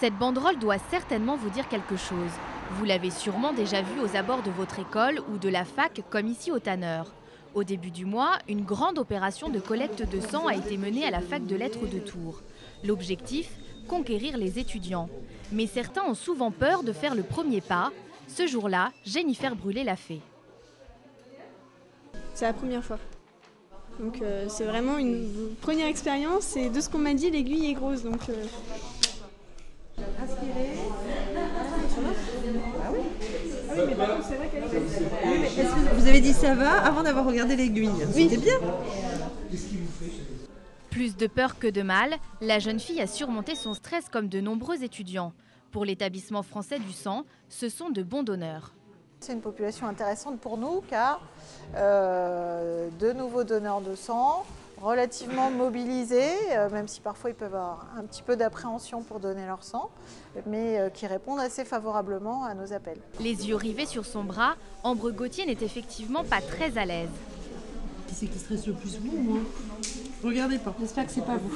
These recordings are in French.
Cette banderole doit certainement vous dire quelque chose. Vous l'avez sûrement déjà vue aux abords de votre école ou de la fac, comme ici au Tanneur. Au début du mois, une grande opération de collecte de sang a été menée à la fac de lettres de Tours. L'objectif, conquérir les étudiants. Mais certains ont souvent peur de faire le premier pas. Ce jour-là, Jennifer Brûlé l'a fait. C'est la première fois. Donc c'est vraiment une première expérience et de ce qu'on m'a dit, l'aiguille est grosse. Donc, Inspirez. Ah oui. Ah oui, mais par contre, c'est vrai qu'elle est comme ça. Oui, mais est-ce que vous avez dit ça va avant d'avoir regardé l'aiguille? Oui. C'était bien. Plus de peur que de mal, la jeune fille a surmonté son stress comme de nombreux étudiants. Pour l'établissement français du sang, ce sont de bons donneurs. C'est une population intéressante pour nous car de nouveaux donneurs de sang, relativement mobilisés, même si parfois ils peuvent avoir un petit peu d'appréhension pour donner leur sang, mais qui répondent assez favorablement à nos appels. Les yeux rivés sur son bras, Ambre Gauthier n'est effectivement pas très à l'aise. Qui c'est qui stresse le plus, vous ou moi? Regardez pas. J'espère que c'est pas vous.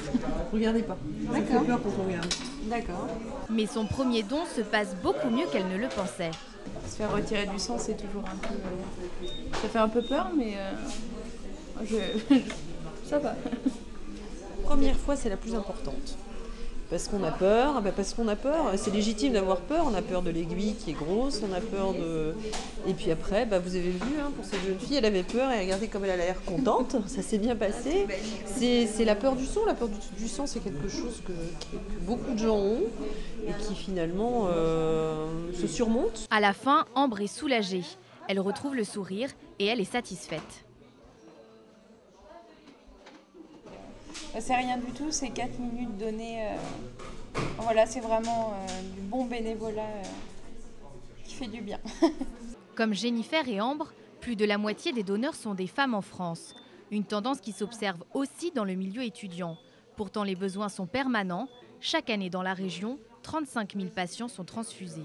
Regardez pas. Ça fait peur quand on regarde. D'accord. Mais son premier don se passe beaucoup mieux qu'elle ne le pensait. Se faire retirer du sang, c'est toujours un peu... ça fait un peu peur, mais ça va. Première fois, c'est la plus importante. Parce qu'on a peur, c'est légitime d'avoir peur, on a peur de l'aiguille qui est grosse, on a peur de... Et puis après, vous avez vu, pour cette jeune fille, elle avait peur et regardez comme elle a l'air contente, ça s'est bien passé. C'est la peur du sang, la peur du sang c'est quelque chose que beaucoup de gens ont et qui finalement se surmonte. À la fin, Ambre est soulagée. Elle retrouve le sourire et elle est satisfaite. C'est rien du tout, c'est 4 minutes données. Voilà, c'est vraiment du bon bénévolat qui fait du bien. Comme Jennifer et Ambre, plus de la moitié des donneurs sont des femmes en France. Une tendance qui s'observe aussi dans le milieu étudiant. Pourtant, les besoins sont permanents. Chaque année dans la région, 35 000 patients sont transfusés.